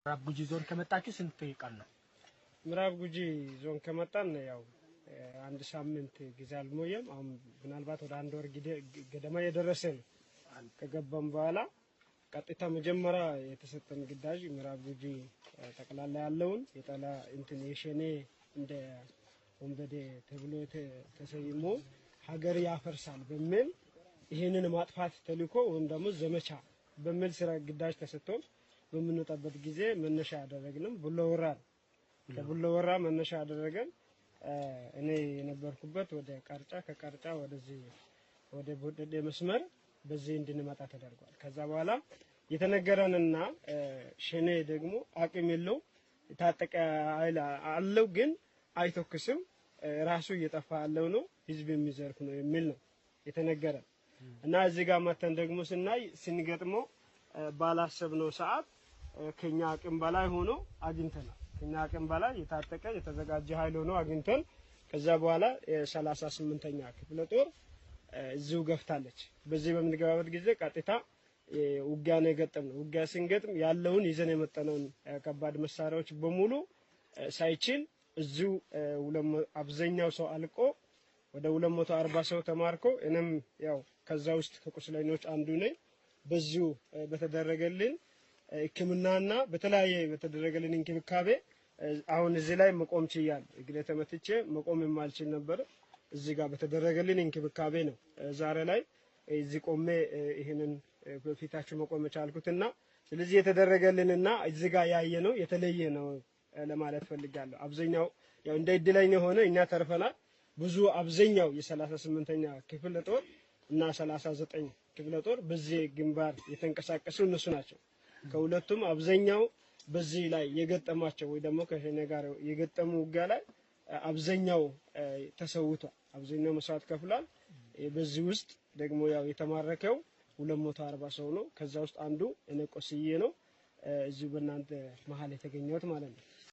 ምዕራብ ጉጂ ዞን ከመጣችሁ ስንት ቀን ነው? ምዕራብ ጉጂ ዞን ከመጣን ያው አንድ ሳምንት ጊዜ አልሞየም። አሁን ምናልባት ወደ አንድ ወር ገደማ የደረሰ ነው። ከገባም በኋላ ቀጥታ መጀመሪያ የተሰጠን ግዳጅ ምዕራብ ጉጂ ጠቅላላ ያለውን የጠላ እንትን የሸኔ እንደ ወንበዴ ተብሎ ተሰይሞ ሀገር ያፈርሳል በሚል ይሄንን ማጥፋት ተልእኮ ወይም ደግሞ ዘመቻ በሚል ስራ ግዳጅ ተሰጥቶን በምንወጣበት ጊዜ መነሻ ያደረግንም ቡሎ ወራ ከቡሎ ወራ መነሻ ያደረገን እኔ የነበርኩበት ወደ ቃርጫ ከቃርጫ ወደዚህ ወደ ቦደዴ መስመር በዚህ እንድንመጣ ተደርጓል። ከዛ በኋላ የተነገረንና ሸኔ ደግሞ አቅም የለው የታጠቀ ኃይል አለው ግን አይተኩስም ራሱ እየጠፋ ያለው ነው ህዝብ የሚዘርፍ ነው የሚል ነው የተነገረን እና እዚህ ጋር መተን ደግሞ ስናይ ስንገጥመው ባላሰብነው ሰዓት ከኛ አቅም በላይ ሆኖ አግኝተናል። ከኛ አቅም በላይ የታጠቀ የተዘጋጀ ኃይል ሆኖ አግኝተን ከዛ በኋላ የ38ኛ ክፍለ ጦር እዚሁ ገፍታለች። በዚህ በምንገባበት ጊዜ ቀጥታ ውጊያ ነው የገጠምነው። ውጊያ ስንገጥም ያለውን ይዘን የመጣነውን ከባድ መሳሪያዎች በሙሉ ሳይችል እዚሁ አብዛኛው ሰው አልቆ ወደ 240 ሰው ተማርኮ እኔም ያው ከዛ ውስጥ ከቁስለኞች አንዱ ነኝ። በዚሁ በተደረገልን ሕክምናና በተለያየ በተደረገልን እንክብካቤ አሁን እዚህ ላይ መቆም ችያለሁ። እግሬ ተመትቼ መቆም የማልችል ነበር። እዚህ ጋር በተደረገልን እንክብካቤ ነው ዛሬ ላይ እዚህ ቆሜ ይሄንን በፊታችሁ መቆም ቻልኩትና ስለዚህ የተደረገልንና እዚህ ጋር ያየነው የተለየ ነው ለማለት ፈልጋለሁ። አብዛኛው ያው እንደ እድለኛ ሆነ እኛ ተርፈናል። ብዙ አብዛኛው የ38ኛ ክፍለ ጦር እና 39 ክፍለ ጦር በዚህ ግንባር የተንቀሳቀሱ እነሱ ናቸው። ከሁለቱም አብዛኛው በዚህ ላይ የገጠማቸው ወይ ደግሞ ከሸኔ ጋር የገጠሙ ውጊያ ላይ አብዛኛው ተሰውቷል። አብዛኛው መስዋዕት ከፍሏል። በዚህ ውስጥ ደግሞ ያው የተማረከው 240 ሰው ነው። ከዛ ውስጥ አንዱ እኔ ቆስዬ ነው እዚሁ በእናንተ መሀል የተገኘሁት ማለት ነው።